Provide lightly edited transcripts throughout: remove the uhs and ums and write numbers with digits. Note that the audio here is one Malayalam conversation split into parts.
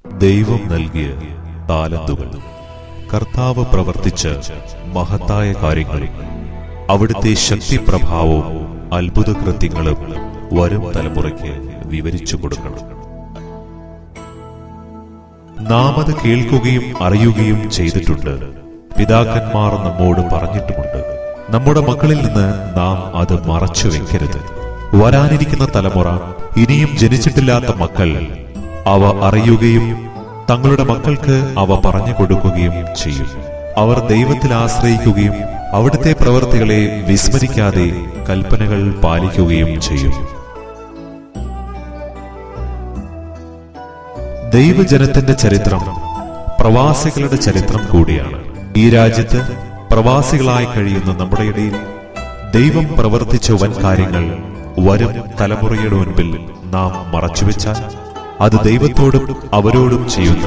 ദൈവം നൽകിയ താലന്തുകൾ. കർത്താവ് പ്രവർത്തിച്ച മഹത്തായ കാര്യങ്ങളും അവിടുത്തെ ശക്തിപ്രഭാവവും അത്ഭുതകൃത്യങ്ങളും വരും തലമുറയ്ക്ക് വിവരിച്ചു കൊടുക്കണം. നാം അത് കേൾക്കുകയും അറിയുകയും ചെയ്തിട്ടുണ്ട്. പിതാക്കന്മാർ നമ്മോട് പറഞ്ഞിട്ടുമുണ്ട്. നമ്മുടെ മക്കളിൽ നിന്ന് നാം അത് മറച്ചു വെക്കരുത്. വരാനിരിക്കുന്ന തലമുറ, ഇനിയും ജനിച്ചിട്ടില്ലാത്ത മക്കൾ അവ അറിയുകയും തങ്ങളുടെ മക്കൾക്ക് അവ പറഞ്ഞു കൊടുക്കുകയും ചെയ്യും. അവർ ദൈവത്തിൽ ആശ്രയിക്കുകയും അവിടുത്തെ പ്രവൃത്തികളെ വിസ്മരിക്കാതെ കൽപ്പനകൾ പാലിക്കുകയും ചെയ്യും. ദൈവജനത്തിന്റെ ചരിത്രം പ്രവാസികളുടെ ചരിത്രം കൂടിയാണ്. ഈ രാജ്യത്ത് പ്രവാസികളായി കഴിയുന്ന നമ്മുടെ ഇടയിൽ ദൈവം പ്രവർത്തിച്ച വൻ കാര്യങ്ങൾ വരും തലമുറയുടെ മുൻപിൽ നാം മറച്ചുവെച്ചാൽ അത് ദൈവത്തോടും അവരോടും ചെയ്യുന്ന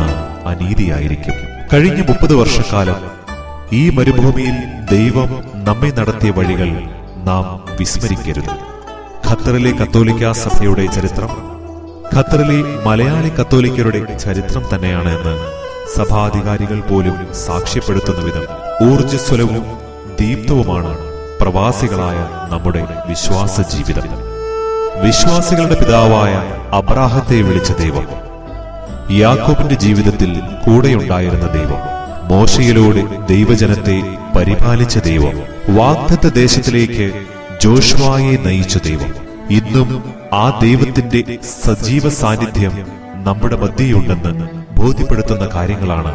അനീതിയായിരിക്കും. കഴിഞ്ഞ 30 വർഷക്കാലം ഈ മരുഭൂമിയിൽ ദൈവം നമ്മെ നടത്തിയ വഴികൾ നാം വിസ്മരിക്കരുത്. ഖത്തറിലെ കത്തോലിക്കാ സഭയുടെ ചരിത്രം ഖത്തറിലെ മലയാളി കത്തോലിക്കരുടെ ചരിത്രം തന്നെയാണ് എന്ന് സഭാധികാരികൾ പോലും സാക്ഷ്യപ്പെടുത്തുന്ന വിധം ഊർജ്ജസ്വലവും ദീപ്തവുമാണ് പ്രവാസികളായ നമ്മുടെ വിശ്വാസ ജീവിതം. വിശ്വാസികളുടെ പിതാവായ അബ്രാഹത്തെ വിളിച്ച ദൈവം, യാക്കോബിന്റെ ജീവിതത്തിൽ കൂടെയുണ്ടായിരുന്ന ദൈവം, മോശയിലൂടെ ദൈവജനത്തെ പരിപാലിച്ച ദൈവം, വാഗ്ദത്ത ദേശത്തിലേക്ക് ജോഷുവയെ നയിച്ച ദൈവം, ഇന്നും ആ ദൈവത്തിന്റെ സജീവ സാന്നിധ്യം നമ്മുടെ മധ്യയുണ്ടെന്ന് ബോധ്യപ്പെടുത്തുന്ന കാര്യങ്ങളാണ്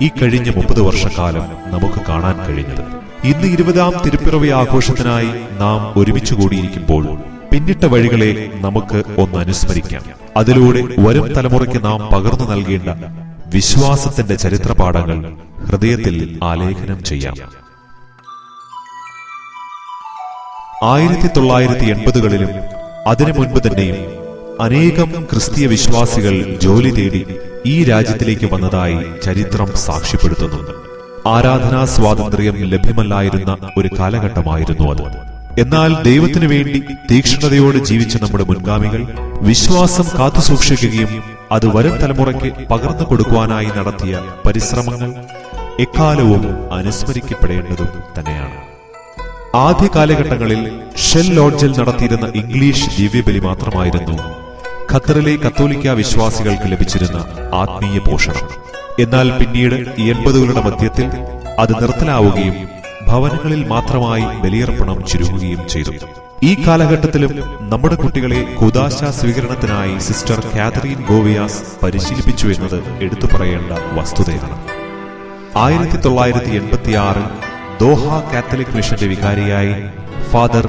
ഈ കഴിഞ്ഞ 30 വർഷക്കാലം നമുക്ക് കാണാൻ കഴിഞ്ഞത്. ഇന്ന് 20ാം തിരുപ്പിറവി ആഘോഷത്തിനായി നാം ഒരുമിച്ച് കൂടിയിരിക്കുമ്പോൾ പിന്നിട്ട വഴികളെ നമുക്ക് ഒന്ന് അനുസ്മരിക്കാം. അതിലൂടെ വരും തലമുറയ്ക്ക് നാം പകർന്നു നൽകേണ്ട വിശ്വാസത്തിന്റെ ചരിത്രപാഠങ്ങൾ ഹൃദയത്തിൽ ആലേഖനം ചെയ്യാം. 1980കളിലും അതിനു മുൻപ് തന്നെയും അനേകം ക്രിസ്തീയ വിശ്വാസികൾ ജോലി തേടി ഈ രാജ്യത്തിലേക്ക് വന്നതായി ചരിത്രം സാക്ഷ്യപ്പെടുത്തുന്നുണ്ട്. ആരാധനാ സ്വാതന്ത്ര്യം ലഭ്യമല്ലായിരുന്ന ഒരു കാലഘട്ടമായിരുന്നു അത്. എന്നാൽ ദൈവത്തിനു വേണ്ടി തീക്ഷ്ണതയോടെ ജീവിച്ച നമ്മുടെ മുൻഗാമികൾ വിശ്വാസം കാത്തുസൂക്ഷിക്കുകയും അത് വരും തലമുറയ്ക്ക് പകർന്നു കൊടുക്കുവാനായി നടത്തിയ പരിശ്രമങ്ങൾ എക്കാലവും അനുസ്മരിക്കപ്പെടേണ്ടതും തന്നെയാണ്. ആദ്യ കാലഘട്ടങ്ങളിൽ ഷെൽ ലോഡ്ജിൽ നടത്തിയിരുന്ന ഇംഗ്ലീഷ് ദിവ്യബലി മാത്രമായിരുന്നു ഖത്തറിലെ കത്തോലിക്ക വിശ്വാസികൾക്ക് ലഭിച്ചിരുന്ന ആത്മീയ പോഷണം. എന്നാൽ പിന്നീട് 80കളുടെ മധ്യത്തിൽ അത് നിർത്തലാവുകയും ഭവനങ്ങളിൽ മാത്രമായി ബലിയർപ്പണം ചുരുങ്ങുകയും ചെയ്തു. ഈ കാലഘട്ടത്തിലും നമ്മുടെ കുട്ടികളെ കൂദാശ സ്വീകരണത്തിനായി സിസ്റ്റർ കാതറീൻ ഗോവിയാസ് പരിശീലിപ്പിച്ചു എന്നത് എടുത്തു പറയേണ്ട വസ്തുതയാണ്. 1986 ദോഹ കാത്തലിക് മിഷന്റെ വികാരിയായി ഫാദർ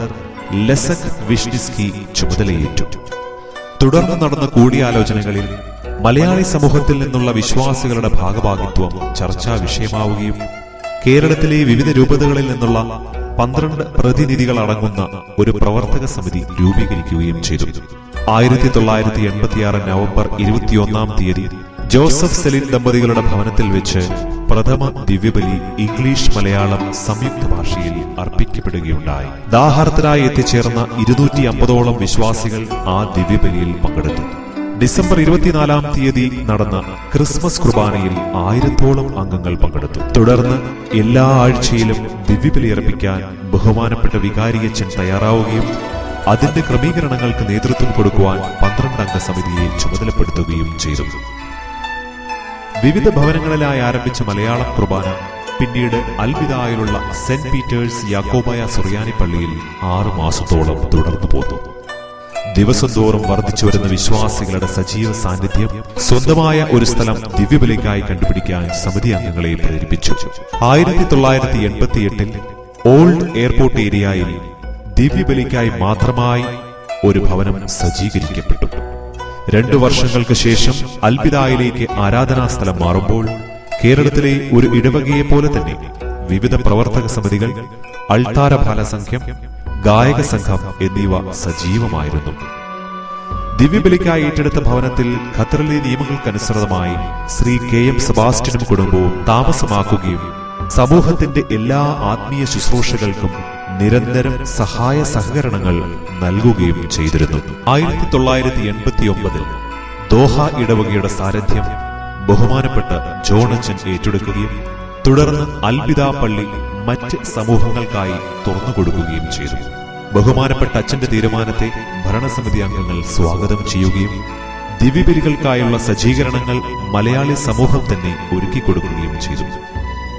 ലെസക് വിഷ്നിസ്കി ചുമതലയേറ്റു. തുടർന്ന് നടന്ന കൂടിയാലോചനകളിൽ മലയാളി സമൂഹത്തിൽ നിന്നുള്ള വിശ്വാസികളുടെ ഭാഗഭാഗിത്വം ചർച്ചാ വിഷയമാവുകയും കേരളത്തിലെ വിവിധ രൂപതകളിൽ നിന്നുള്ള 12 പ്രതിനിധികൾ അടങ്ങുന്ന ഒരു പ്രവർത്തക സമിതി രൂപീകരിക്കുകയും ചെയ്തു. 1986 നവംബർ 21-ാം തീയതി ജോസഫ് സെലിൻ ദമ്പതികളുടെ ഭവനത്തിൽ വെച്ച് പ്രഥമ ദിവ്യബലി ഇംഗ്ലീഷ് മലയാളം സംയുക്ത ഭാഷയിൽ അർപ്പിക്കപ്പെടുകയുണ്ടായി. ദാഹാർത്തരായി എത്തിച്ചേർന്ന 250ഓളം വിശ്വാസികൾ ആ ദിവ്യബലിയിൽ പങ്കെടുത്തു. ഡിസംബർ 24-ാം തീയതി നടന്ന ക്രിസ്മസ് കുർബാനയിൽ 1000ഓളം അംഗങ്ങൾ പങ്കെടുത്തു. തുടർന്ന് എല്ലാ ആഴ്ചയിലും ദിവ്യബലി അർപ്പിക്കാൻ ബഹുമാനപ്പെട്ട വികാരിയച്ഛൻ തയ്യാറാവുകയും അതിന്റെ ക്രമീകരണങ്ങൾക്ക് നേതൃത്വം കൊടുക്കുവാൻ 12 അംഗ സമിതിയെ ചുമതലപ്പെടുത്തുകയും ചെയ്തു. വിവിധ ഭവനങ്ങളിലായി ആരംഭിച്ച മലയാളം കുർബാന പിന്നീട് അൽബിദായിലുള്ള സെന്റ് പീറ്റേഴ്സ് യാക്കോബായ സുറിയാനി പള്ളിയിൽ 6 മാസത്തോളം തുടർന്നു പോന്നു. ദിവസം തോറും വർദ്ധിച്ചു വരുന്ന വിശ്വാസികളുടെ സജീവ സാന്നിധ്യം സ്വന്തമായ ഒരു സ്ഥലം ദിവ്യബലിക്കായി കണ്ടുപിടിക്കാൻ സമിതി അംഗങ്ങളെ പ്രേരിപ്പിച്ചു. 1988 ഓൾഡ് എയർപോർട്ട് ഏരിയയിൽ ദിവ്യബലിക്കായി മാത്രമായി ഒരു ഭവനം സജ്ജീകരിക്കപ്പെട്ടു. 2 വർഷങ്ങൾക്ക് ശേഷം അൽബിദായിലേക്ക് ആരാധനാ സ്ഥലം മാറുമ്പോൾ കേരളത്തിലെ ഒരു ഇടവകയെ പോലെ തന്നെ വിവിധ പ്രവർത്തക സമിതികൾ, അൾത്താര ബാലസംഘം, ഗായക സംഘം എന്നിവ സജീവമായിരുന്നു. ദിവ്യബലിക്കായി ഏറ്റെടുത്ത ഭവനത്തിൽ ഖത്തറിലെ നിയമങ്ങൾക്കനുസൃതമായി ശ്രീ KM സെബാസ്റ്റ്യനും കുടുംബവും താമസമാക്കുകയും സമൂഹത്തിന്റെ എല്ലാ ആത്മീയ ശുശ്രൂഷകൾക്കും നിരന്തരം സഹായ സഹകരണങ്ങൾ നൽകുകയും ചെയ്തിരുന്നു. 1989 ദോഹ ഇടവകയുടെ സാരഥ്യം ബഹുമാനപ്പെട്ട ജോണച്ചൻ ഏറ്റെടുക്കുകയും തുടർന്ന് അൽബിദ പള്ളി മറ്റ് സമൂഹങ്ങൾക്കായി തുറന്നുകൊടുക്കുകയും ചെയ്തു. ബഹുമാനപ്പെട്ട അച്ഛന്റെ തീരുമാനത്തെ ഭരണസമിതി അംഗങ്ങൾ സ്വാഗതം ചെയ്യുകയും ദിവ്യബലികൾക്കായുള്ള സജ്ജീകരണങ്ങൾ മലയാളി സമൂഹം തന്നെ ഒരുക്കിക്കൊടുക്കുകയും ചെയ്തു.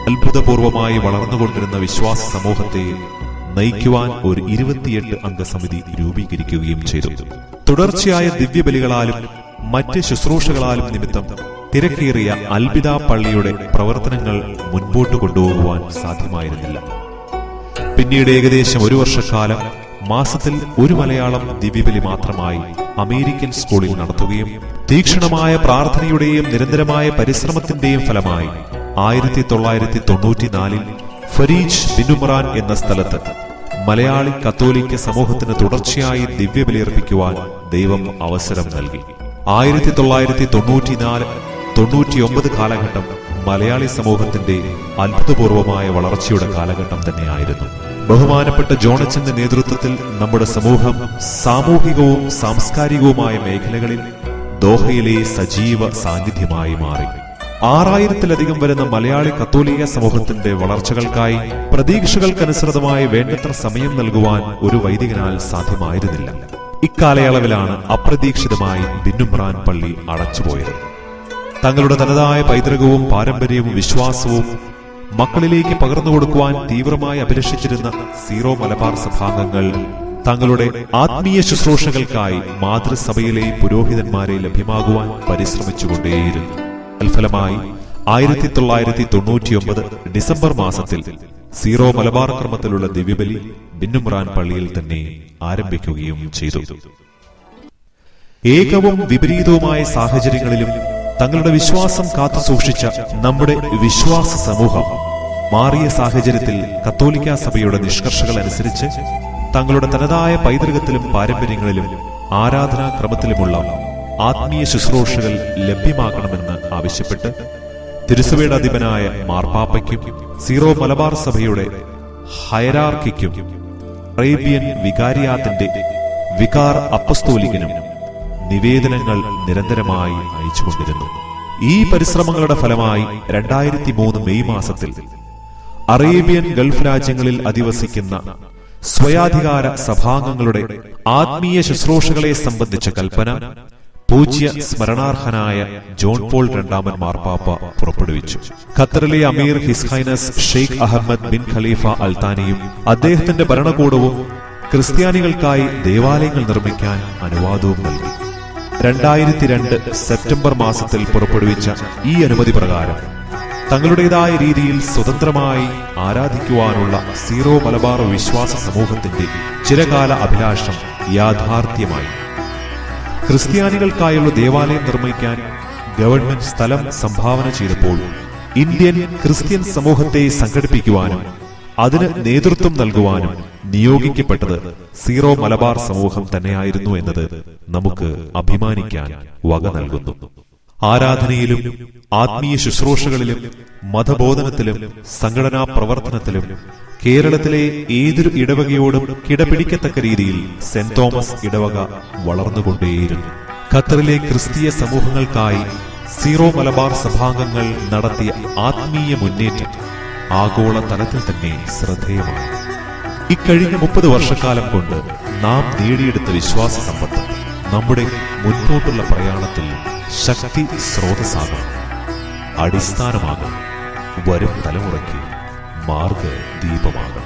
അത്ഭുതപൂർവമായി വളർന്നുകൊണ്ടിരുന്ന വിശ്വാസ സമൂഹത്തെ നയിക്കുവാൻ ഒരു 28 അംഗ സമിതി രൂപീകരിക്കുകയും ചെയ്തു. തുടർച്ചയായ ദിവ്യബലികളാലും മറ്റ് ശുശ്രൂഷകളാലും നിമിത്തം തിരക്കേറിയ അൽബിദ പള്ളിയുടെ പ്രവർത്തനങ്ങൾ മുൻപോട്ട് കൊണ്ടുപോകുവാൻ സാധ്യമായിരുന്നില്ല. പിന്നീട് ഏകദേശം 1 വർഷക്കാലം മാസത്തിൽ ഒരു മലയാളം ദിവ്യബലി മാത്രമായി അമേരിക്കൻ സ്കൂളിൽ നടത്തുകയും തീക്ഷ്ണമായ പ്രാർത്ഥനയുടെയും നിരന്തരമായ പരിശ്രമത്തിന്റെയും ഫലമായി 1994 ഫരീജ് ബിന്നുമറാൻ എന്ന സ്ഥലത്ത് മലയാളി കത്തോലിക്ക സമൂഹത്തിന് തുടർച്ചയായി ദിവ്യബലിയർപ്പിക്കുവാൻ ദൈവം അവസരം നൽകി. 1994-99 കാലഘട്ടം മലയാളി സമൂഹത്തിന്റെ അത്ഭുതപൂർവമായ വളർച്ചയുടെ കാലഘട്ടം തന്നെയായിരുന്നു. ബഹുമാനപ്പെട്ട ജോണച്ചന്റെ നേതൃത്വത്തിൽ നമ്മുടെ സമൂഹം സാമൂഹികവും സാംസ്കാരികവുമായ മേഖലകളിൽ ദോഹയിലെ സജീവ സാന്നിധ്യമായി മാറി. 6000-ലധികം വരുന്ന മലയാളി കത്തോലിക്ക സമൂഹത്തിന്റെ വളർച്ചകൾക്കായി പ്രതീക്ഷകൾക്കനുസൃതമായി വേണ്ടത്ര സമയം നൽകുവാൻ ഒരു വൈദികനാൽ സാധ്യമായിരുന്നില്ല. ഇക്കാലയളവിലാണ് അപ്രതീക്ഷിതമായി ബിന്നുമറാൻ പള്ളി അടച്ചുപോയത്. തങ്ങളുടെ തനതായ പൈതൃകവും പാരമ്പര്യവും വിശ്വാസവും മക്കളിലേക്ക് പകർന്നുകൊടുക്കുവാൻ തീവ്രമായി അഭിലഷിച്ചിരുന്ന സീറോ മലബാർ സഭാംഗങ്ങൾ തങ്ങളുടെ ആത്മീയ ശുശ്രൂഷകൾക്കായി മാതൃസഭയിലെ പുരോഹിതന്മാരെ ലഭ്യമാകുവാൻ പരിശ്രമിച്ചുകൊണ്ടേയിരുന്നു. തൽഫലമായി 1999 ഡിസംബർ മാസത്തിൽ സീറോ മലബാർ ക്രമത്തിലുള്ള ദിവ്യബലി ബിന്നുമറാൻ പള്ളിയിൽ തന്നെ ആരംഭിക്കുകയും ചെയ്തു. ഏകവും വിപരീതവുമായ സാഹചര്യങ്ങളിലും തങ്ങളുടെ വിശ്വാസം കാത്തുസൂക്ഷിച്ച നമ്മുടെ വിശ്വാസ സമൂഹം മാറിയ സാഹചര്യത്തിൽ കത്തോലിക്ക സഭയുടെ നിഷ്കർഷകൾ അനുസരിച്ച് തങ്ങളുടെ തനതായ പൈതൃകത്തിലും പാരമ്പര്യങ്ങളിലും ആരാധനാക്രമത്തിലുമുള്ള ആത്മീയ ശുശ്രൂഷകൾ ലഭ്യമാക്കണമെന്ന് ആവശ്യപ്പെട്ട് തിരുസഭയുടെ അധിപനായ മാർപ്പാപ്പയ്ക്കും സീറോ മലബാർ സഭയുടെ ഹയരാർക്കിക്കും അറേബ്യൻ വികാരിയാത്തിന്റെ വികാർ അപ്പസ്തോലികനും നിവേദനങ്ങൾ നിരന്തരമായി അയച്ചുകൊണ്ടിരുന്നു. ഈ പരിശ്രമങ്ങളുടെ ഫലമായി 2003 മെയ് മാസത്തിൽ അറേബ്യൻ ഗൾഫ് രാജ്യങ്ങളിൽ അധിവസിക്കുന്ന സ്വയാധികാര സഭാംഗങ്ങളുടെ ആത്മീയ ശുശ്രൂഷകളെ സംബന്ധിച്ച കൽപ്പന പൂജ്യ സ്മരണാർഹനായ ജോൺ പോൾ രണ്ടാമൻ മാർപ്പാപ്പ പുറപ്പെടുവിച്ചു. ഖത്തറിലെ അമീർ his highness Sheikh Ahmad bin Khalifa അൽത്താനിയും അദ്ദേഹത്തിന്റെ ഭരണകൂടവും ക്രിസ്ത്യാനികൾക്കായി ദേവാലയങ്ങൾ നിർമ്മിക്കാൻ അനുവാദവും നൽകി. 2002 സെപ്റ്റംബർ മാസത്തിൽ പുറപ്പെടുവിച്ച ഈ അനുമതി പ്രകാരം തങ്ങളുടേതായ രീതിയിൽ സ്വതന്ത്രമായി ആരാധിക്കുവാനുള്ള സീറോ മലബാർ വിശ്വാസ സമൂഹത്തിന്റെ ചിരകാല അഭിലാഷം യാഥാർത്ഥ്യമായി. ക്രിസ്ത്യാനികൾക്കായുള്ള ദേവാലയം നിർമ്മിക്കാൻ ഗവൺമെന്റ് സ്ഥലം സംഭാവന ചെയ്തപ്പോൾ ഇന്ത്യൻ ക്രിസ്ത്യൻ സമൂഹത്തെ സംഘടിപ്പിക്കുവാനും അതിന് നേതൃത്വം നൽകുവാനും നിയോഗിക്കപ്പെട്ടത് സീറോ മലബാർ സമൂഹം തന്നെയായിരുന്നു എന്നത് നമുക്ക് അഭിമാനിക്കാൻ വക നൽകുന്നു. ആരാധനയിലും ആത്മീയ ശുശ്രൂഷകളിലും മതബോധനത്തിലും സംഘടനാ പ്രവർത്തനത്തിലും കേരളത്തിലെ ഏതൊരു ഇടവകയോടും കിടപിടിക്കത്തക്ക രീതിയിൽ സെന്റ് തോമസ് ഇടവക വളർന്നുകൊണ്ടേയിരുന്നു. ഖത്തറിലെ ക്രിസ്തീയ സമൂഹങ്ങൾക്കായി സീറോ മലബാർ സഭാംഗങ്ങൾ നടത്തിയ ആത്മീയ മുന്നേറ്റം ആഗോള തലത്തിൽ തന്നെ ശ്രദ്ധേയമാണ്. ഇക്കഴിഞ്ഞ 30 വർഷക്കാലം കൊണ്ട് നാം നേടിയെടുത്ത വിശ്വാസ സമ്പത്ത് നമ്മുടെ മുൻപോട്ടുള്ള പ്രയാണത്തിൽ ശക്തി സ്രോതസ്സാകണം, അടിസ്ഥാനമാകണം, വരും തലമുറയ്ക്ക് മാർഗദീപമാകണം.